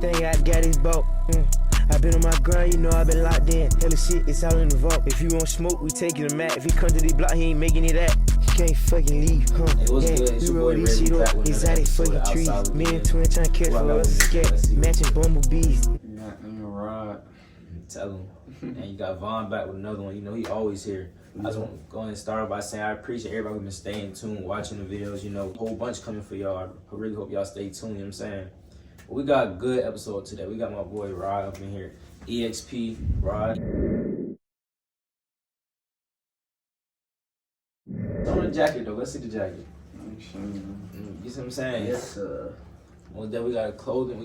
Thing I got is bought. I been on my grind, you know I been locked in. Hella shit, it's all in the vault. If you want smoke, we take it to Matt. If he come to the block, he ain't making it at. You can't fucking leave, huh? Hey, what's yeah, good? It's we your roll boy this shit Ray up. back with Exotic another fucking episode trees. of Outside Me and Weekend. Twin trying to catch Well, for us. Scat, matching bumblebees. Goddamn Rod. Tell him. And you got Vaughn back with another one. You know, he always here. I just want to go ahead and start by saying I appreciate everybody who's been staying tuned, watching the videos. You know, a whole bunch coming for y'all. I really hope y'all stay tuned, you know what I'm saying? But we got a good episode today. We got my boy Rod up in here. EXP, Rod. On the jacket though, let's see the jacket. You see what I'm saying? Yes, sir. Well, then we got a clothing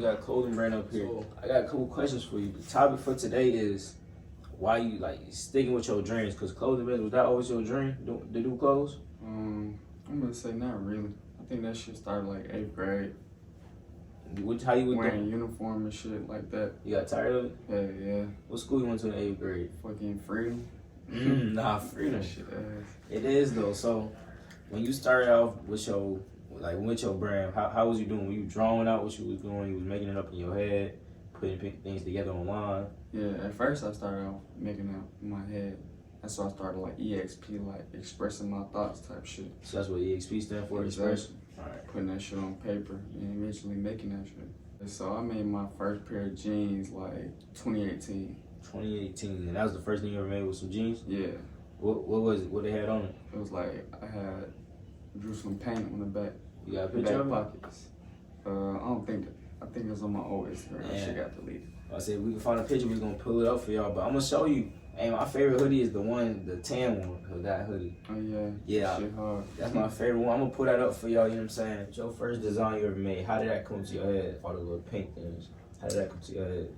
brand up here. So, I got a couple questions for you. The topic for today is why you like sticking with your dreams? Cause clothing business, was that always your dream to do clothes? I'm gonna say not really. I think that shit started like 8th grade. How you was Wearing doing? uniform and shit like that. You got tired of it? Yeah. What school you went to in 8th grade? Fucking freedom. Nah, freedom. That shit ass. It is though. So when you started off with your brand, how was you doing? Were you drawing out what you was doing? You was making it up in your head, putting things together online. Yeah, at first I started off making it in my head. That's why I started like EXP, like expressing my thoughts type shit. So that's what EXP stand for, expression. Alright. Putting that shit on paper and eventually making that shit. And so I made my first pair of jeans like 2018. 2018, and that was the first thing you ever made with some jeans? Yeah. What was it? What they had on it? It was like drew some paint on the back. You got a picture of it? Pockets. I think it's on my old Instagram. That shit got deleted. I said we can find a picture, we're gonna pull it up for y'all, but I'm gonna show you. Hey, my favorite hoodie is the tan one, that hoodie. Oh yeah. Yeah. Shit hard. That's my favorite one. I'm gonna pull that up for y'all, you know what I'm saying? Your first design you ever made, how did that come to your head? All the little pink things. How did that come to your head?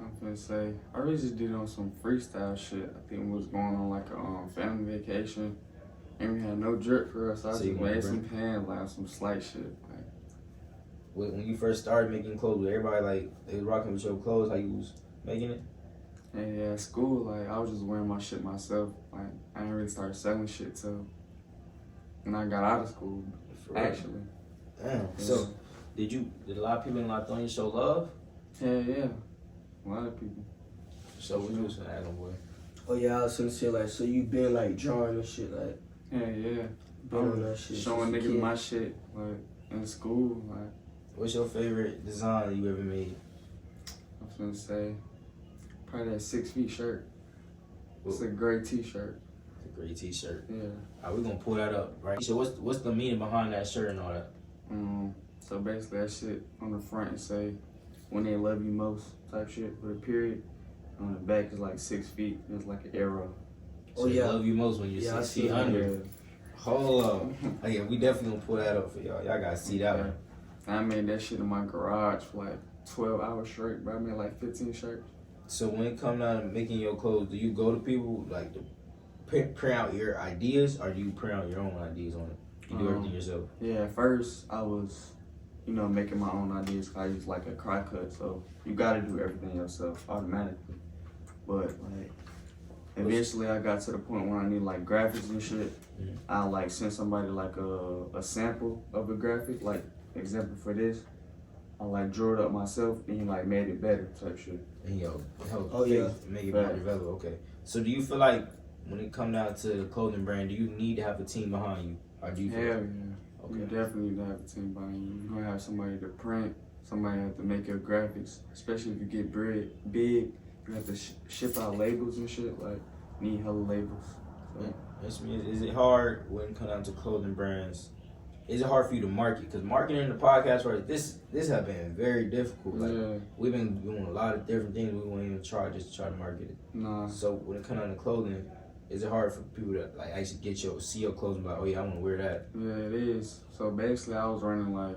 I'm finna say, I really just did it on some freestyle shit. I think we was going on like a family vacation, and we had no drip for us. So I just made some pants, like some slight shit. Like, when you first started making clothes, was everybody like they was rocking with your clothes? How you was making it? and yeah, at school, like I was just wearing my shit myself. Like I didn't really start selling shit till when I got out of school. Actually. Damn. Yeah. So did a lot of people in Lithonia show love? Yeah. A lot of people. So what you was gonna ask, boy? Oh yeah, I was gonna say like, so you been like drawing and shit, like Yeah. been on that shit. Showing since a niggas kid. my shit, like in school. Like What's your favorite design you ever made? I'm finna say, probably that 6 feet shirt. It's What? a gray t-shirt. It's a great t-shirt. Yeah. Alright, we're gonna pull that up, right? So what's the meaning behind that shirt and all that? So basically that shit on the front it say when they love you most type shit with a period. On the back is like 6 feet. It's like an arrow. So Oh, they yeah. love you most when you're Yeah, I 6 see feet that. under. Hold up. Oh yeah, we definitely gonna pull that up for y'all. Y'all gotta see that one. I made that shit in my garage for like 12 hours straight, but I made like 15 shirts. So when it comes down to making your clothes, do you go to people like to print out your ideas, or do you print out your own ideas on it? You do everything yourself. Yeah, at first I was, making my own ideas. 'Cause I use like a cry cut, so you gotta do everything yourself automatically. But like, eventually I got to the point where I need like graphics and shit. Mhm. I like send somebody like a sample of a graphic, like example for this. I like drew it up myself and like made it better type shit. And help Oh, yeah. make it more Right. develop. Okay. So do you feel like when it comes down to the clothing brand, do you need to have a team behind you, or do you feel Hell like, yeah. okay. You definitely need to have a team behind you. You're gonna have somebody to print, somebody have to make your graphics, especially if you get big, you have to ship out labels and shit, like, need hella labels. So, Is it hard when it comes down to clothing brands? Is it hard for you to market? Because marketing the podcast, right? This has been very difficult. Like yeah, we've been doing a lot of different things. We won't even try just to try to market it. nah, So when it comes down to clothing, is it hard for people to like actually see your clothes and be like, oh yeah, I want to wear that? yeah, it is. So basically, I was running like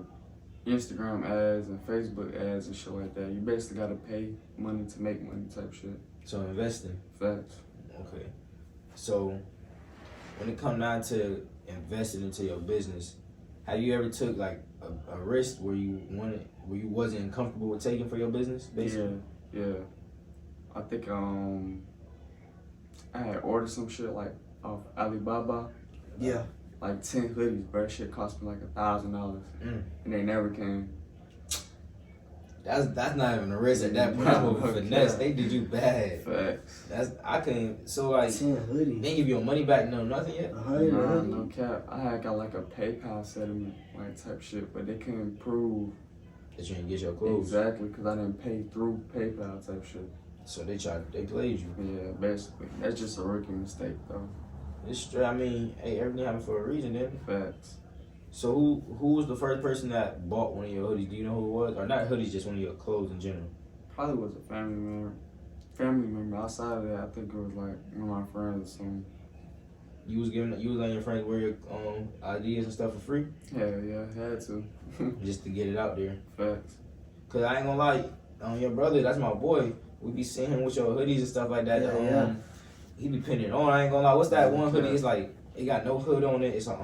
Instagram ads and Facebook ads and shit like that. You basically gotta pay money to make money type shit. So investing. Facts. Okay. So when it comes down to investing into your business, have you ever took like a risk where you wasn't comfortable with taking for your business, basically? Yeah. I think I had ordered some shit like off Alibaba. Yeah. Like 10 hoodies, bro. That shit cost me like $1,000. Mm. And they never came. That's not even a risk at that point. That's more of a finesse. They did you bad. Facts. I couldn't. So like, 10 hoodie. they ain't give you your money back. No, nothing yet. 100 Nah, hoodie. no cap. I had got like a PayPal settlement, like type shit, but they couldn't prove That you didn't get your clothes. exactly because I didn't pay through PayPal type shit. So they played you. Yeah, basically. That's just a rookie mistake though. It's straight. I mean, hey, everything happened for a reason, then. Facts. So who was the first person that bought one of your hoodies? Do you know who it was? Or not hoodies, just one of your clothes in general. Probably was a family member. Family member. Outside of that, I think it was like one of my friends or something. You was letting your friends wear your ideas and stuff for free, Hell yeah, had to. just to get it out there. Facts. Cause I ain't gonna lie, your brother, that's my boy. We be seeing him with your hoodies and stuff like that. Yeah. He be pinning it on. I ain't gonna lie. What's that one hoodie? It's like it got no hood on it. It's a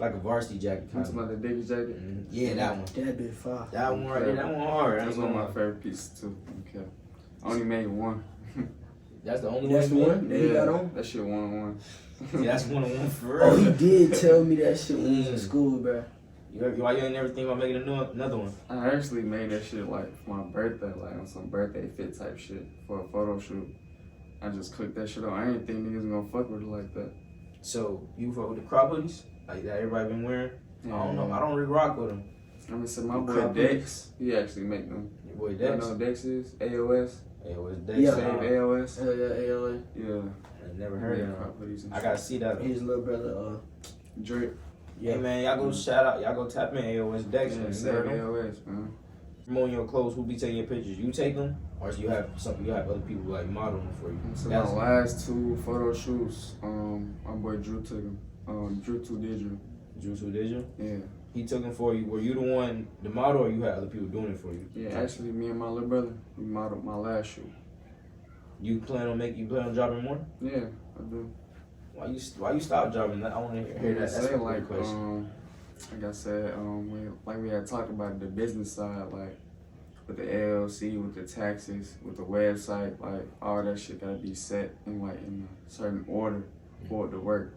like a varsity jacket. You Kind talking of. about the Dickie jacket? Yeah, that one. That bit fire. That one right there. That one hard. I That's ain't one of gonna my lie. favorite pieces too. Okay. I only made one. That's the only That's the one. one that he got on? That shit 1-on-1. Yeah, that's one on one for Oh, real. he did tell me that shit when he was in school, bro. Why you ain't never think about making another one? I actually made that shit like for my birthday, like on some birthday fit type shit for a photo shoot. I just clicked that shit on. I didn't think niggas gonna fuck with it like that. So you fuck with the crop hoodies like that everybody been wearing? I don't know. I don't really rock with them. I'm gonna say my The boy crop Dex, he actually make them. Your boy You Dex. know who Dex is? AOS? Hey, what's Dex? Yeah. Save AOS? Hell yeah, ALA. Yeah. I never heard of him. crop hoodies and I gotta see that. His little brother, shit. Drip. Yeah, man, y'all go shout out, y'all go tap in AOS Dex. Yeah, man. Save You heard him? AOS, man. Promoting your clothes, who be taking your pictures? You take them, or you have other people like modeling for you? So That's- my last 2 photo shoots, my boy Drew took them. Drew 2 Digital. Jutsu, did you? Yeah. He took them for you. Were you the one, the model, or you had other people doing it for you? Yeah, actually, me and my little brother, we modeled my last shoot. You plan on dropping more? Yeah, I do. Why you stop dropping that? I want to hear that. That's Say a like, great question. like I said, we had talked about the business side, like with the LLC, with the taxes, with the website, like all that shit gotta be set in a certain order for it to work.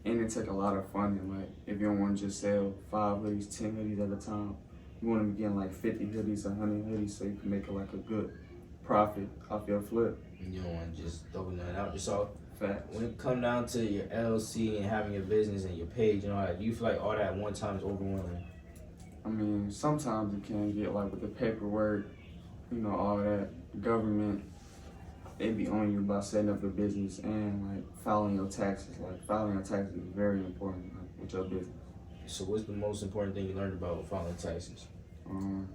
And it take a lot of funding. Like if you don't want to just sell 5 hoodies, 10 hoodies at a time, you want to be getting like 50 hoodies, 100 hoodies, so you can make like a good profit off your flip. You don't want to just throw nothing out. So Facts. when it come down to your LLC and having your business and your page and all that, do you feel like all that at one time is overwhelming? I mean, sometimes it can get like with the paperwork, all that government, they be on you about setting up a business and like filing your taxes. Like filing your taxes is very important with your business. So what's the most important thing you learned about filing taxes?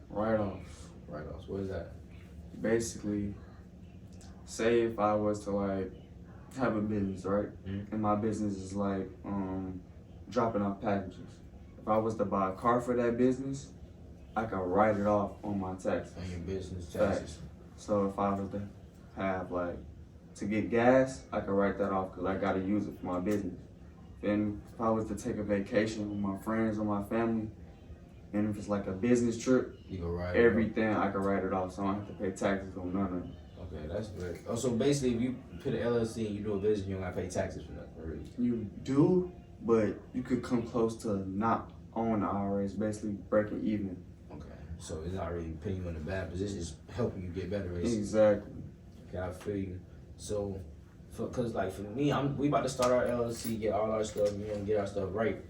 Write-offs. Write-offs. What is that? Basically, say if I was to like have a business, right? Mhm. And my business is like dropping off packages. If I was to buy a car for that business, I could write it off on my taxes. On your business taxes. Facts. So if I was to have like to get gas, I could write that off because I gotta use it for my business. Then if I was to take a vacation with my friends or my family, and if it's like a business trip, You go write everything I could write it off, so I don't have to pay taxes on none of it. Okay, that's good. Oh, so basically, if you put an LLC and you do a business, you don't gotta pay taxes for nothing, really. You do, but you could come close to not owing the IRS, basically breaking even. Okay, so it's not really putting you in a bad position; it's helping you get better. Basically. Exactly. Okay, I feel you. So, cause like for me, we about to start our LLC, get all our stuff, get our stuff right.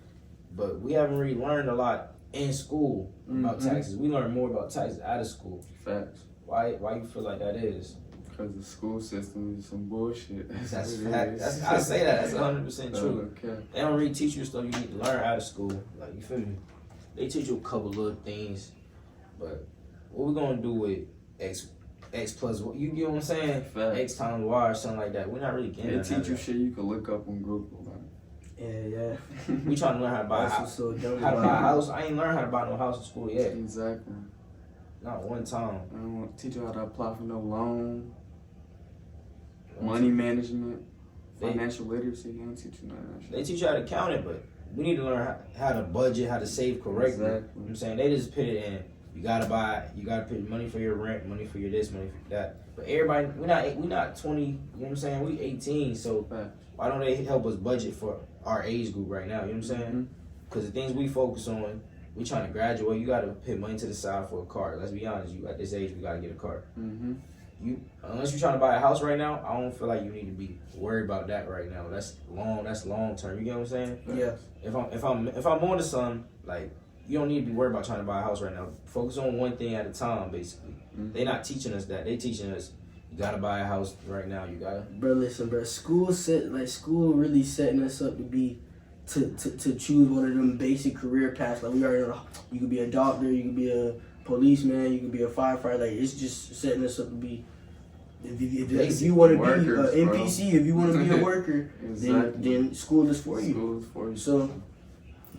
But we haven't really learned a lot in school about Mhm. taxes. We learn more about taxes out of school. Facts. Why you feel like that is? Because the school system is some bullshit. That's what it fact. is. I say that. That's 100% true. Okay. They don't really teach you stuff you need to learn out of school. Like, you feel me? They teach you a couple little things, but what we gonna do with X plus what? You get what I'm saying? Facts. X times Y or something like that. We're not really getting They that. teach you shit you can look up on Google. Yeah. We trying to learn how to buy a That's house. what's so dumb How to about buy a it. house? I ain't learned how to buy no house in school yet. Exactly. Not one time. I don't want to teach you how to apply for no loan, money management, They- financial literacy. They don't teach you none of that shit. They teach you how to count it, but we need to learn how to budget, how to save correctly. Exactly. You know what I'm saying? They just put it in. You gotta put money for your rent, money for your this, money for that. But everybody, we not 20. You know what I'm saying? We 18. So Facts. why don't they help us budget for our age group right now? You know what I'm saying? Mhm. Because the things we focus on, we trying to graduate. You gotta put money to the side for a car. Let's be honest. You at this age, we gotta get a car. Mm-hmm. You unless you're trying to buy a house right now, I don't feel like you need to be worried about that right now. That's long term. You get what I'm saying? Yeah. If I'm on to something, like, you don't need to be worried about trying to buy a house right now. Focus on one thing at a time, basically. Mm-hmm. They not teaching us that. They teaching us you gotta buy a house right now. You gotta. Bro, listen, bro. School really setting us up to be to choose one of them basic career paths. Like we already know, you could be a doctor, you could be a policeman, you could be a firefighter. Like it's just setting us up to be. If you want to be an NPC, if you want to be a worker, then school is for you. School is for you. So,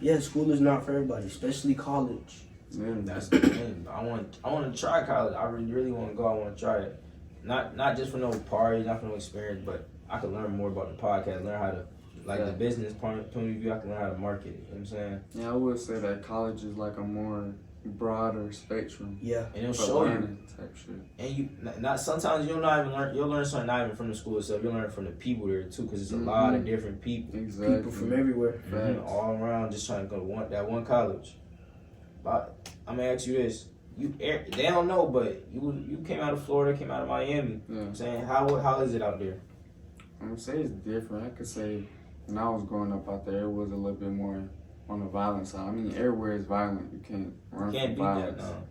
yeah, school is not for everybody, especially college. Yeah, That's the thing. I want to try college. I really want to go. I want to try it. Not just for no party, not for no experience, but I could learn more about the podcast, learn how to, like, the business point of view. I can learn how to market it. You know what I'm saying? Yeah, I would say that college is like a more broader spectrum. Yeah. And it'll for show you. learning type shit. And you not sometimes you'll not even learn. You'll learn something not even from the school itself. You'll learn from the people there too, because it's a lot of different people. Exactly. People from everywhere. All around, just trying to go to that one college. But I'm gonna ask you this: they don't know, but you came out of Florida, came out of Miami. Yeah. I'm saying how is it out there? I'm gonna say it's different. I could say when I was growing up out there, it was a little bit more on the violent side. I mean, everywhere is violent. You can't run Can't from beat that. violence. No.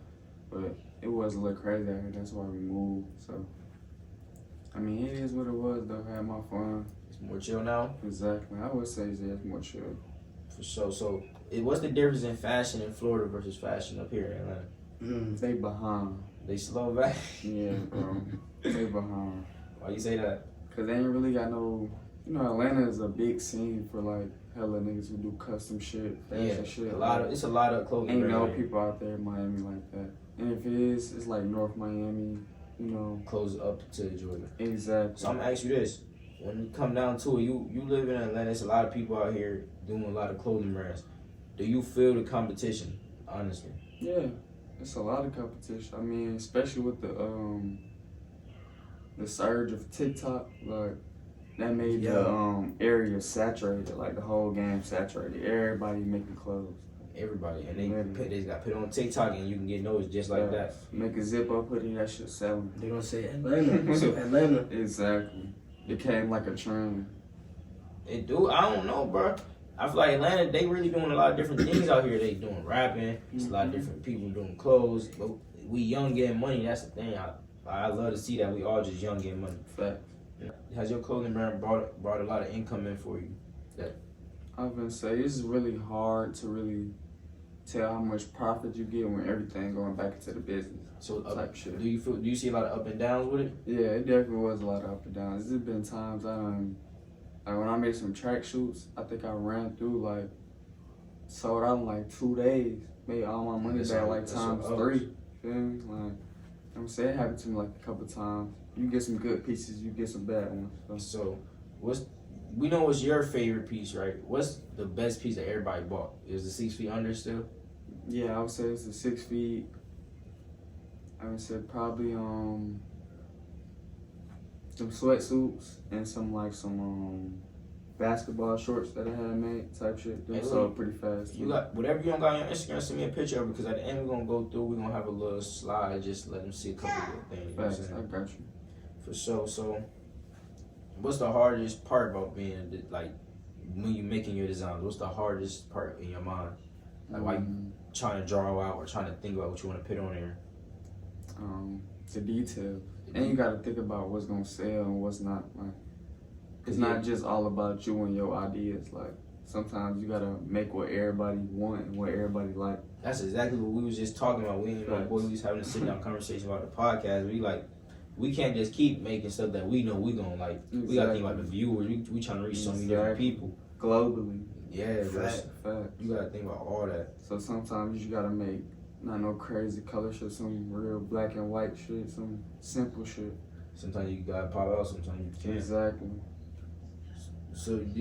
But it was a little crazy out here. That's why we moved. So, I mean, it is what it was, though. I had my fun. It's more chill now. Exactly. I would say it's more chill. For sure. So, what's the difference in fashion in Florida versus fashion up here in Atlanta? They behind. They slow back. Yeah, bro. They behind. Why you say that? Because they ain't really got no... You know, Atlanta is a big scene for, like, hella niggas who do custom shit, fashion shit. It's a lot of clothing. Ain't no brand. people out there in Miami like that. And if it is, it's like North Miami, you know. Close up to Georgia. Exactly. So I'm gonna ask you this: when you come down to it, you live in Atlanta. There's a lot of people out here doing a lot of clothing brands. Do you feel the competition? Honestly. Yeah, it's a lot of competition. I mean, especially with the surge of TikTok, like that made the area saturated, like the whole game saturated. Everybody making clothes. Everybody, and they got put on TikTok, and you can get noticed just like that. Make a zip up hoodie, that shit selling. They're gonna say Atlanta. So Atlanta. Exactly. It became like a trend. It do. I don't know, bro. I feel like Atlanta, they really doing a lot of different things out here. They doing rapping. It's a lot of different people doing clothes. But we young getting money. That's the thing. I love to see that we all just young getting money. Fact. Has your clothing brand brought a lot of income in for you? I've been saying it's really hard to really tell how much profit you get when everything going back into the business. So type shit. Do you see a lot of up and downs with it? Yeah, it definitely was a lot of up and downs. There's been times like when I made some track shoots, I think I ran through like sold out in like 2 days, made all my money back like times 3. Feel me? Like I'm saying, it happened to me like a couple times. You get some good pieces, you get some bad ones. So we know what's your favorite piece, right? What's the best piece that everybody bought? Is the 6 feet under still? Yeah, I would say it's the 6 feet. I would say probably some sweatsuits and some basketball shorts that I had made type shit. They sold pretty fast. You got whatever you don't got on your Instagram, send me a picture of it, because at the end we're gonna go through, we're gonna have a little slide, just let them see a couple of things. Facts, I got you. For sure. So what's the hardest part about being, like, when you making your designs? What's the hardest part in your mind? Like, why you trying to draw out or trying to think about what you want to put on there? The detail. And you gotta think about what's gonna sell and what's not. Like, it's not just all about you and your ideas. Like, sometimes you gotta make what everybody want and what everybody like. That's exactly what we was just talking about. We was having a sit down conversation about the podcast. We can't just keep making stuff that we know we gonna like. Exactly. We gotta think about the viewers. We trying to reach so many different people globally. Yeah, fact. You gotta think about all that. So sometimes you just gotta make not no crazy color shit, some real black and white shit, some simple shit. Sometimes you gotta pop out. Sometimes you can't. Exactly. So do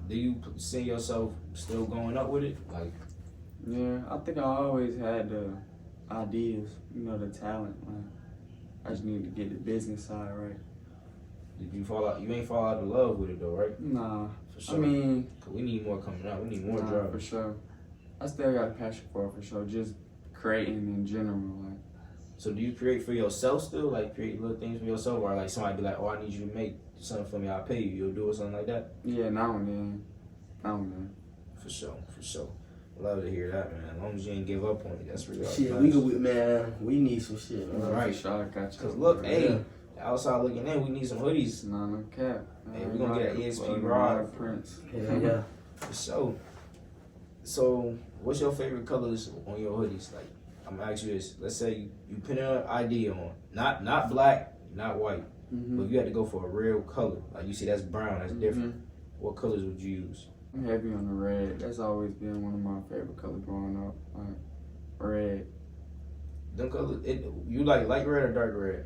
you see yourself still going up with it? Like, yeah, I think I always had the ideas, the talent. Like, I just need to get the business side right. Did you fall out? You ain't fall out of love with it though, right? Nah. For sure. I mean, we need more coming out. We need more drugs. For sure. I still got a passion for it for sure. Just creating in general, like. So do you create for yourself still? Like create little things for yourself, or like somebody be like, "Oh, I need you to make something for me. I'll pay you." You'll do it, something like that. Yeah, now and then. Now and then. For sure, for sure. Love to hear that, man. As long as you ain't give up on it, that's real. Shit, we need some shit, man. Right. For sure, I got you. Cause look, hey, outside looking in, we need some hoodies. Nah, no cap. Hey, we gonna get an ESP rod rod. Prince. Yeah. For sure. So, what's your favorite colors on your hoodies? Like, I'm gonna ask you this. Let's say you put an ID on, not black, not white, but if you had to go for a real color, like you see that's brown, that's different. What colors would you use? I'm heavy on the red. That's always been one of my favorite colors growing up. Like, red. Them colors, you like light red or dark red?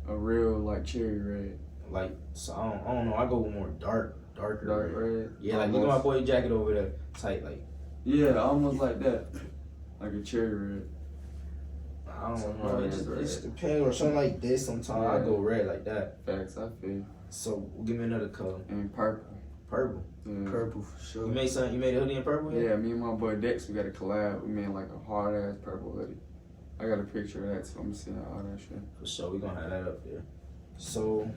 A real, like, cherry red. Like, so I don't know. I go with more darker Dark red. red. Yeah, like look at my boy jacket over there, tight. Like, Yeah, almost like that. Like a cherry red. I don't Some know. red, It just red. depends, or something like this. Sometimes I Yeah. go red like that. Facts, I feel. So give me another color. And purple. Purple. Yeah. Purple for sure. You made something. You made a hoodie in purple. Yeah, me and my boy Dex, we got a collab. We made like a hard ass purple hoodie. I got a picture of that, so I'm seeing all that shit. For sure, we gonna have that up there. So,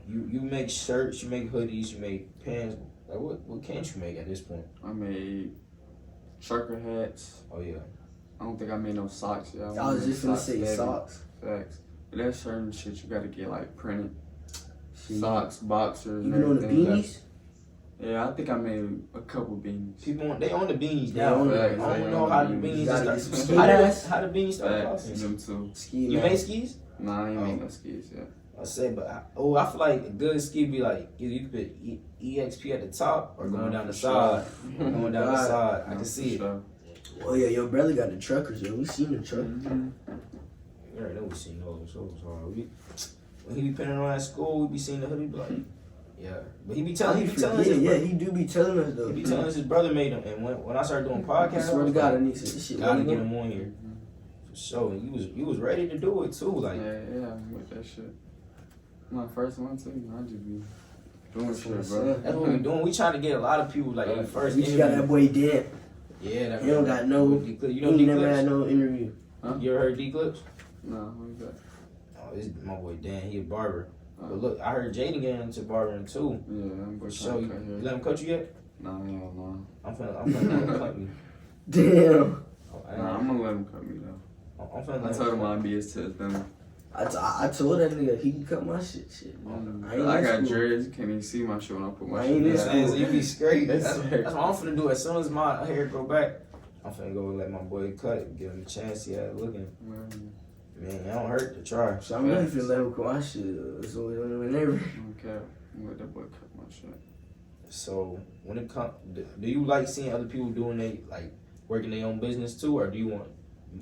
you make shirts, you make hoodies, you make pants. Like what can't you make at this point? I made trucker hats. Oh yeah. I don't think I made no socks yet. I was just gonna say heavy. socks. Facts. But that's certain shit you gotta get like printed. Shit. Socks, boxers, Even on the everything. beanies. Yeah, I think I made a couple beanies. People they on the beanies Yeah, now. on the- I don't know how the beanies Gotta get start. some How the beanies start Facts, costing? them too. Ski You mask. make skis? Nah, I ain't Oh. made no skis yet. I say, but I feel like a good ski be like either you could put EXP at the top or going down the for side. sure. Going down the side, I No, can for see it. sure. Oh yeah, your brother got the truckers, yo. We seen the truck. Mhm. You already know we seen those. Those hard. When he be putting on at school, we be seeing the hoodie, be like, yeah. But he be telling us. Yeah, he do be telling us though. He be telling us his brother made them, and when I started doing podcasts, I swear to God, I need to this shit. gotta really get work. him on here for sure. And you was ready to do it too, like Yeah, I'm with that shit. My first one too. I just be doing That's what I'm shit, bro. saying. that's what we doing. We trying to get a lot of people like in the first We just got interview. that boy dead. Yeah, that He don't got no. D-Clips. You He know ain't never had D-Clips? no interview. You ever heard D-Clips? Nah, who's that? Oh, this is my boy Dan. He a barber. Oh. But look, I heard Jaden getting into barbering too. Yeah, I'm going So you to cut you hair. let him cut you yet? Nah, hell no. I'm finna cut me. Damn. Nah, I'm gonna let him cut me though. I'm finna I let told him him I'd be his test them. I told that nigga he can cut my shit. I got dreads. You can't even see my shit when I put my I shit ain't in. in That's it. You be straight. That's That's fair. what I'm finna do. As soon as my hair grow back, I'm finna go let my boy cut it. Give him a chance. See how it looking. Man, it don't hurt to try. So I'm really finna let him cut my shit. So whenever. Okay, I'm let that boy cut my shit. So when it comes, do you like seeing other people doing they like working their own business too, or do you want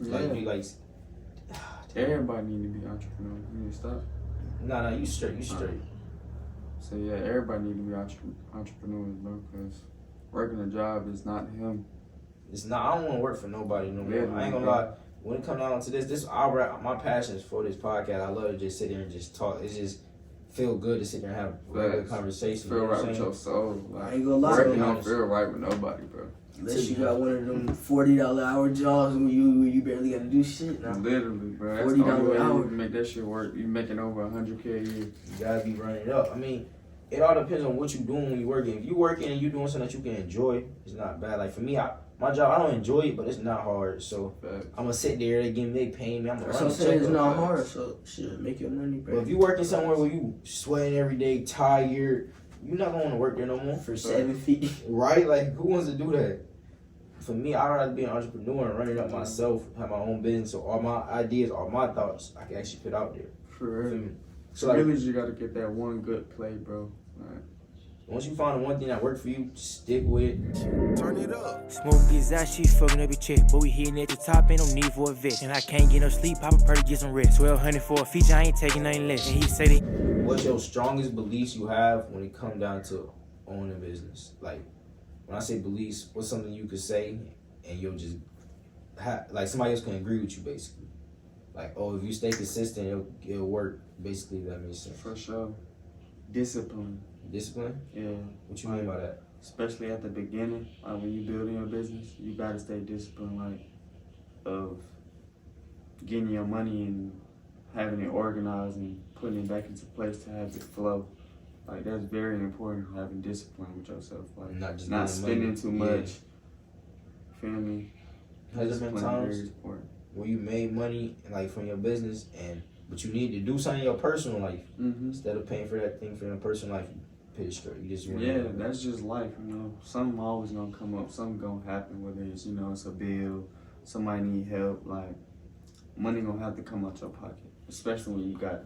like Yeah. do you like? Everybody need to be entrepreneur. You need to stop. Nah, you straight. You straight. So yeah, everybody need to be entrepreneurs, bro. Cause working a job is not him. It's not. I don't want to work for nobody no more. Yeah, I ain't gonna bro. lie. When it come down to this, my passion is for this podcast. I love to just sit there and just talk. It's just feel good to sit there and have regular Facts. conversation. Feel you know right what I'm with saying? your soul. I Like, ain't gonna lie. working though. don't feel right with nobody, bro. Unless you got one of them $40 hour jobs where you barely gotta do shit. Nah. Literally, bro. That's the $40 only way hour. you can make that shit work. You making over 100K a year. You gotta be running it up. I mean, it all depends on what you doing when you working. If you working and you doing something that you can enjoy, it's not bad. Like for me, my job, I don't enjoy it, but it's not hard. So Facts. I'm gonna sit there. They paying me. I'm gonna That's run what I'm the saying. It's check up. not hard. So shit, make your money, But bro. if you working somewhere where you sweating every day, tired, you're not gonna want to work there no more. For $750. Right? Like, who wants to do that? For me, I'd rather be an entrepreneur and run it up myself, have my own business, so all my ideas, all my thoughts, I can actually put out there. For You feel real. me? So, So like, really, you gotta get that one good play, bro. Like, once you find the one thing that worked for you, stick with it. Turn it up. Smoke is out, she fucking every chick. But we hitting at the top, ain't no need for a vet. And I can't get no sleep, I prefer to get some rest. 1200 for a feature, I ain't taking nothing less. And he say that. What's your strongest beliefs you have when it comes down to owning a business? Like, when I say beliefs, what's something you could say and you'll just like somebody else can agree with you, basically. Like, oh, if you stay consistent, it'll work. Basically, that makes sense. for sure. Discipline. Discipline? Yeah. What you mean by that? especially at the beginning, like when you building your business, you gotta stay disciplined, like of getting your money and having it organized and putting it back into place to have it flow. Like that's very important, having discipline with yourself, like Not just not getting spending money. too Yeah. much. Feel me? Has there been Discipline is times very important. where you made money like from your business but you need to do something in your personal life Mm-hmm. instead of paying for that thing for your personal life? You pay it straight. You just Yeah, that's just life, you know. Something always gonna come up, something gonna happen, whether it's, you know, it's a bill, somebody need help, like money gonna have to come out your pocket. Especially when you got it.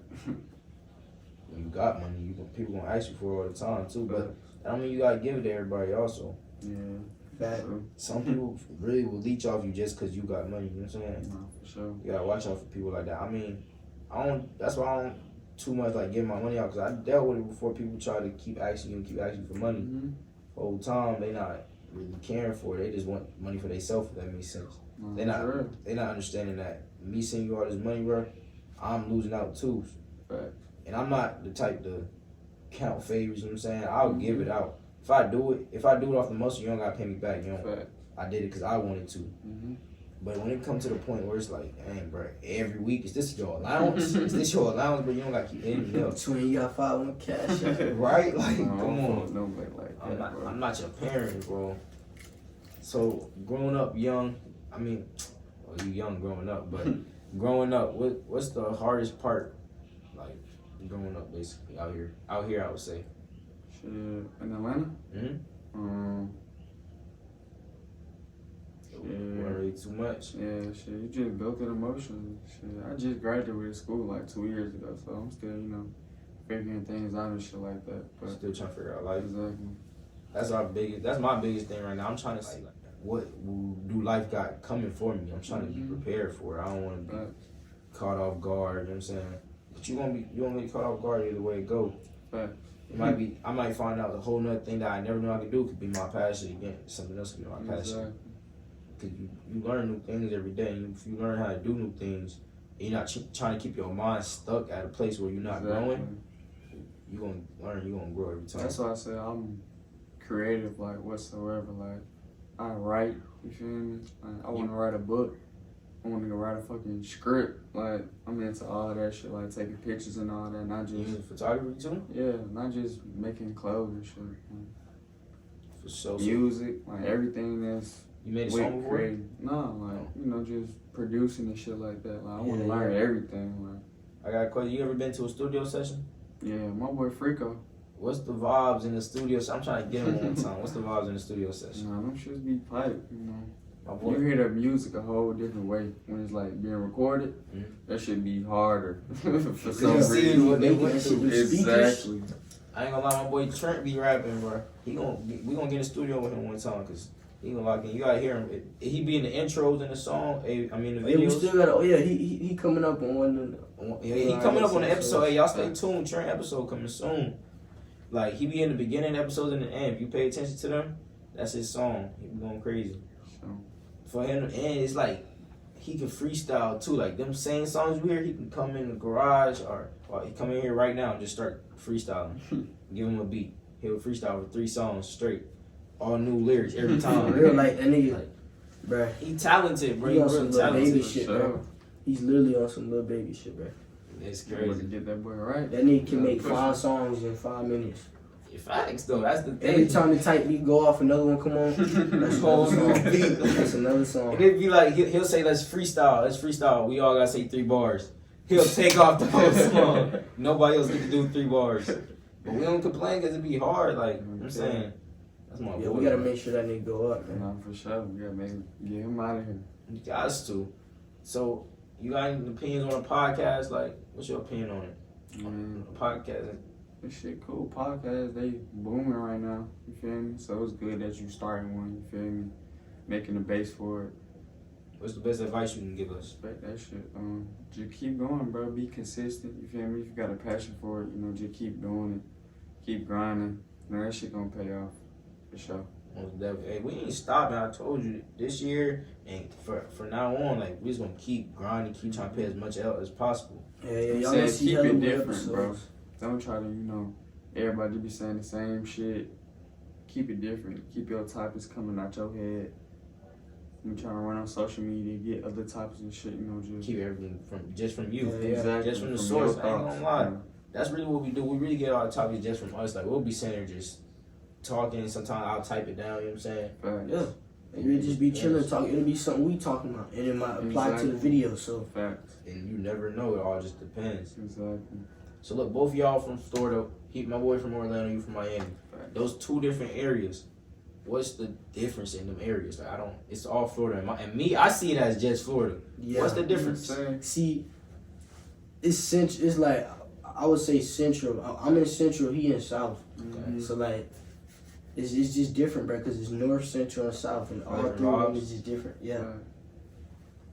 when you got money, people gonna ask you for it all the time too. But I don't mean you gotta give it to everybody also. Yeah. That So, Some people really will leech off you just because you got money. You know what I'm saying? no, for sure. You gotta watch out for people like that. I mean, that's why I don't too much like give my money out, because I dealt with it before. People try to keep asking you for money. Mm-hmm. Whole time they not really caring for it. They just want money for themselves. If that makes sense. No, They not for real. they not understanding that me sending you all this money, bro, I'm losing out too. Facts. And I'm not the type to count favors. You know what I'm saying? I'll give it out. If I do it off the muscle, you don't gotta pay me back. You know, Facts. I did it because I wanted to. Mm-hmm. But when it comes to the point where it's like, dang, bro, every week, is this your allowance? Is this your allowance, but you don't got to keep anything else? between you got 5 on cash. Right? Like, No, come on. nobody like that, bro. I'm not your parent, bro. So, growing up young, I mean, well, you young growing up, but growing up, what's the hardest part, like, growing up, basically, out here? Out here, I would say. Shit, in Atlanta? Mm-hmm. Yeah. Worry too much. Yeah, shit, you just built an emotion. Shit, I just graduated school like 2 years ago, so I'm still, you know, figuring things out and shit like that. But Still trying to figure out life. exactly. That's my biggest thing right now. I'm trying to see what do life got coming for me. I'm trying to be prepared for it. I don't want to be caught off guard. You know what I'm saying? But you won't get caught off guard either way it go. Facts. I might find out a whole nother thing that I never knew I could do could be my passion again. Something else could be my passion. Exactly. Cause you learn new things every day. And if you learn how to do new things, and you're not trying to keep your mind stuck at a place where you're not growing, you're gonna learn. You're gonna grow every time. That's why I say I'm creative, like whatsoever. Like I write, you feel me? Like, I want to write a book. I want to go write a fucking script. Like I'm into all that shit, like taking pictures and all that. Not You just use photography too? yeah, not just making clothes and shit. Like, For sure. music, like everything that's You made a with song before? creating. No, like you know, just producing and shit like that. Like I want to Yeah, learn yeah. everything. Like I got a question. You ever been to a studio session? yeah, my boy Frico. What's the vibes in the studio? I'm trying to get him one time. What's the vibes in the studio session? Nah, them shits be pipe, you know. My You boy. hear the music a whole different way when it's like being recorded. Mhm. That should be harder for You some see reason. what they Making went that shit through. with speakers. Exactly. I ain't gonna lie, my boy Trent be rapping, bro. We gonna get in the studio with him one time, cause he gonna lock in. You gotta hear him. He be in the intros in the song. I mean the Yeah, we videos. still got. Oh yeah, he coming up on one of the. Yeah, he coming up on the episode. Hey, y'all stay tuned. Trent episode coming soon. Like he be in the beginning episodes and the end. If you pay attention to them, that's his song. He be going crazy. So, For him, and it's like he can freestyle too. Like them same songs you hear, he can come in the garage or he come in here right now and just start freestyling. Give him a beat. He'll freestyle for 3 songs straight, all new lyrics every time. Real like that nigga, Like, bruh. he talented, bro. He He on some real little baby talented. shit, sure. bro. He's literally on some little baby shit, bro. It's You better crazy. get that boy right. That nigga can Yeah, make push 5 it. songs in 5 minutes. Facts though. That's the thing. Every time the type beat go off, another one come on. That's Whole another new song. beat. That's another song. And it'd be like he'll say let's freestyle. We all gotta say 3 bars. He'll take off the whole song. Nobody else get to do 3 bars. But we don't complain because it be hard. Like I'm saying, that's my Yeah, boy. we gotta make sure that nigga go up, man. Nah, for sure. We gotta get him out of here. You got to. So you got any opinions on a podcast? Like, what's your opinion on it? Man, A podcast. this shit cool. Podcasts, they booming right now. You feel me? So it's good that you starting one. You feel me? Making a base for it. What's the best advice you can give us? Respect that shit. Just keep going, bro. Be consistent. You feel me? If you got a passion for it, you know, just keep doing it. Keep grinding. You know, that shit gonna pay off. For sure. Most definitely. Hey, we ain't stopping. I told you this year and for now on, like we just gonna keep grinding, keep trying to pay as much out as possible. Yeah, yeah, I'm y'all saying gonna see keep hella it more different, episodes. bro. Don't try to, you know, everybody be saying the same shit. keep it different. Keep your topics coming out your head. I'm trying to run on social media, get other topics and shit, you know, just Keep everything from you. exactly Just from the your source. I ain't thoughts, gonna lie. yeah. That's really what we do. We really get our topics just from us. Like, we'll be sitting there just talking. Sometimes I'll type it down, you know what I'm saying? Facts. Yeah. And you'll just be chilling, talking. It'll be something we talking about, and it might apply to the video. So Facts. And you never know. It all just depends. Exactly. So look, both of y'all from Florida. My boy from Orlando, you from Miami. Facts. Those two different areas. What's the difference in them areas? Like, it's all Florida. And me, I see it as just Florida. yeah. What's the difference? See, it's central. It's like I would say central. I'm in central. He in south. Mhm. So like, it's just different, bro. Cause it's north, central, and south, and all Different three of them vibes. is just different. Yeah. Right.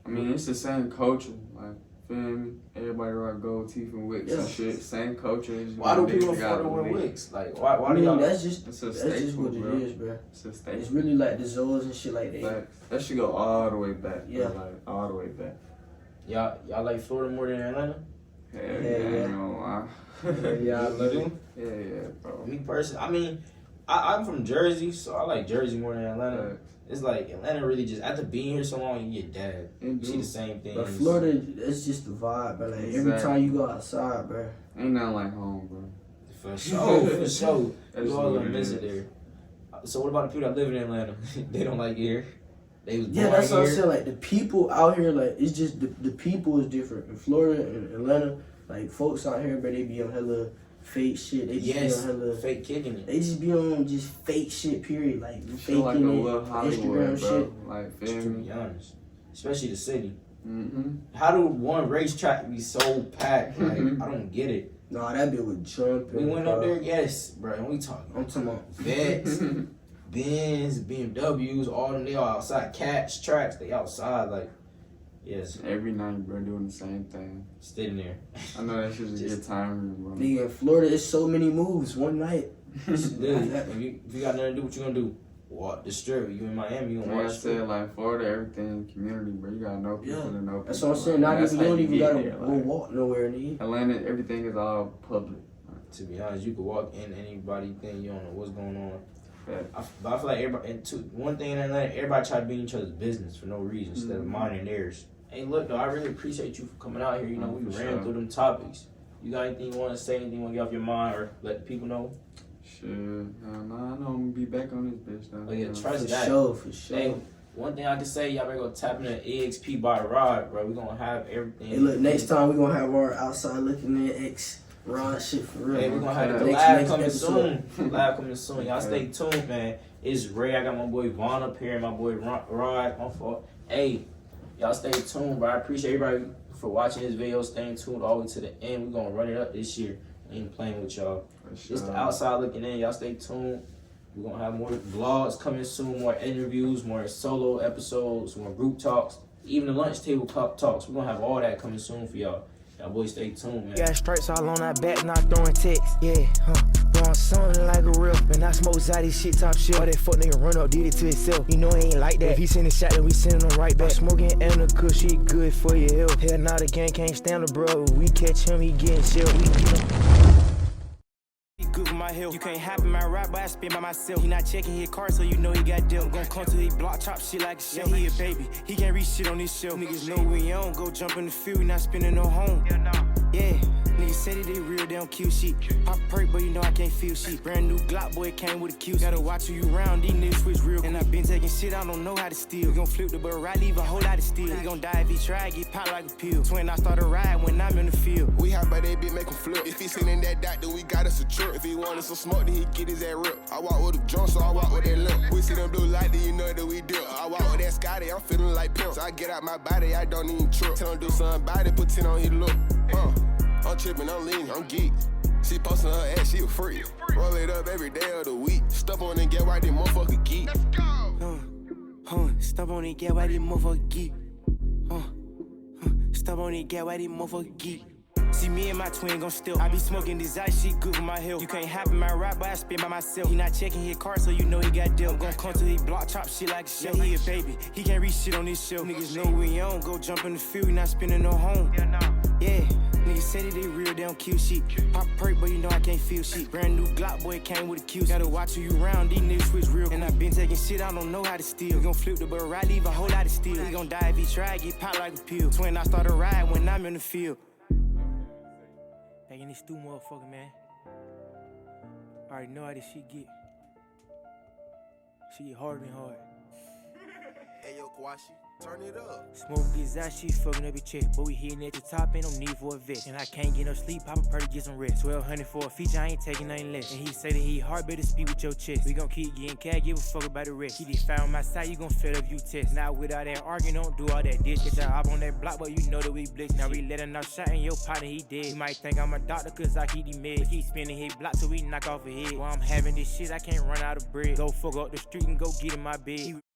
I mean, it's the same culture. Like, feel me? Everybody rock gold teeth and wicks and Yeah. shit. Same culture. It's just Why do one people in nigga got Florida wear believe. wigs? Like, why I do mean, y'all? that's just It's a that's just staple, what it bro. is, bro. It's a It's staple. really like the Zoes and shit like that. Facts. That should go all the way back. Bro. Yeah. Like, all the way back. Y'all like Florida more than Atlanta? Hell Yeah, yeah, yeah. I know why. Yeah, I You love do? it. Yeah, bro. Me personally, I mean, I'm from Jersey, so I like Jersey more than Atlanta. Facts. It's like Atlanta really just after being here so long, you get dead. It You see do. the same thing. But Florida, it's just the vibe, bro. Like every Exactly. time you go outside, bro. Ain't nothing like home, bro. For sure, for sure. That's You all what gonna it miss it is. there. So what about the people that live in Atlanta? They don't like it here. They was born Yeah, that's what I'm here. saying. Like the people out here, like it's just the people is different. In Florida and Atlanta, like folks out here, but they be on hella fake shit. They just Yes, be on hella. fake kicking it. They just be on just fake shit. Period. Like You faking feel like a it, little Hollywood, Instagram bro. shit. Like, To feel me? be honest, especially the city. Mm-hmm. How do one racetrack be so packed? Like, I don't get it. Nah, that bitch was jumping. We went up there, yes, bro. And we talking I'm talking about. Vets, Benz, BMWs, all them. They all outside. Cats, tracks, they outside. Like, yes, Every night, bro, doing the same thing. sitting there. I know that shit just get tiring, bro. Nigga, in Florida, it's so many moves one night. Dude, if you got nothing to do, what you gonna do? Walk the strip. You in Miami, you gonna Like I walk the strip. said, like Florida, everything community, bro. You gotta know people Yeah. to know people. That's what I'm saying. Like, Not that's even you how don't even get gotta there, go like, walk nowhere, nigga. Atlanta, everything is all public. To be honest, you could walk in anybody thing. You don't know what's going on. Facts. But I feel like everybody. And one thing in Atlanta, everybody try to be in each other's business for no reason instead of Mhm. minding theirs. Hey, look though, I really appreciate you for coming out here. You know, Oh, we for ran sure. through them topics. You got anything you want to say? Anything you want to get off your mind or let the people know? Shit, nah, I know I'm gonna be back on this bitch though. Oh yeah, trust For that. sure, for sure. Hey, one thing I can say, y'all better go tap into EXP by Rod, bro. We gonna have everything. Hey, look, next time we gonna have our outside looking at X Rod shit for real. Hey, we're gonna have the Next live coming episode. soon. Live coming soon. Y'all stay tuned, man. It's Ray. I got my boy Vaughn up here and my boy Rod. My fault. Hey, y'all stay tuned, bro. I appreciate everybody for watching this video. Staying tuned all the way to the end. We're gonna run it up this year. I ain't playing with y'all. For It's the sure. outside looking in. Y'all stay tuned. We're gonna have more vlogs coming soon, more interviews, more solo episodes, more group talks, even the lunch table talks. We're gonna have all that coming soon for y'all. Y'all boys stay tuned, man. Got stripes all on our back, not throwing texts. Yeah, blowing something like a real. Man, I smoke Zaddy shit, top shit. All that fuck nigga run up, did it to himself. You know it ain't like that. If he send a shot, then we send him right back. Smoking Anna she good for your health. Hell, now the gang can't stand the bro. If we catch him, he getting shelled. We get him. Good for my health. You can't happen my rap, but I spin by myself. He not checking his car, so you know he got dealt. Gon' come to his block, chop shit like a shell. He a baby, he can't reach shit on this shelf. Niggas know we on, go jump in the field, we not spinning no home. Yeah, niggas said it, they real, they don't kill shit. Pop a perk, but you know I can't feel shit. Brand new Glock, boy, it came with a kill. Gotta watch who you round, these niggas switch real. And I been taking shit, I don't know how to steal. We gon' flip the bird right, leave a whole lot of steel. He gon' die if he try, get popped like a pill. Twin, I start a ride when I'm in the field. We hot by that bitch, make him flip. If he sitting in that dot, then we got us a trip. If he wanted some smoke, then he get his ass ripped. I walk with a drum, so I walk with that limp. We see them blue light, then you know that we dip. I walk with that Scotty, I'm feeling like pimp. So I get out my body, I don't even trip. Tell him do something about it, put 10 on his look. I'm tripping, I'm leaning, I'm geek. She posting her ass, she a freak. Roll it up every day of the week. Stuff on and get right, then motherfucker geek. Let's go. Stop on it, get why they motherfucker geek. Stop on it, get why they motherfucker geek. See me and my twin gon' still. I be smoking this ice shit, good for my health. You can't happen my rap, but I spin by myself. He not checking his car, so you know he got dealt. Gon' come to his block, chop shit like a shell. He a baby, he can't reach shit on this shelf. Niggas know we on, go jump in the field, we not spinning no home. Yeah, Niggas say that they real, they don't kill shit. Pop a perk, but you know I can't feel shit. Brand new Glock, boy, it came with a Q. Gotta watch who you round, these niggas switch real. And I been taking shit, I don't know how to steal. We gon' flip the bird, right, leave a whole lot of steel. He gon' die if he try, get popped like a pill. Twin, I start a ride when I'm in the field. Back in this stew, motherfucker, man. Already know how this shit get. Shit get harder than hard. Hey, yo, Kwashi, turn it up. Smoke gets out, she fucking up your chest. But we hitting at the top, ain't no need for a vest. And I can't get no sleep, pop a perk, get some rest. 1200 for a feature, I ain't taking nothing less. And he say that he hard, better speak with your chest. We gon' keep getting cash, give a fuck about the rest. He just found my side, you gon' fail if you test. Now without that arguing, don't do all that dish. Get your hop on that block, but you know that we blitz. Now we letting off shot and your partner, he dead. You might think I'm a doctor, cause I keep the meds. Keep spinning his block till we knock off a head. While I'm having this shit, I can't run out of bread. Go fuck up the street and go get in my bed.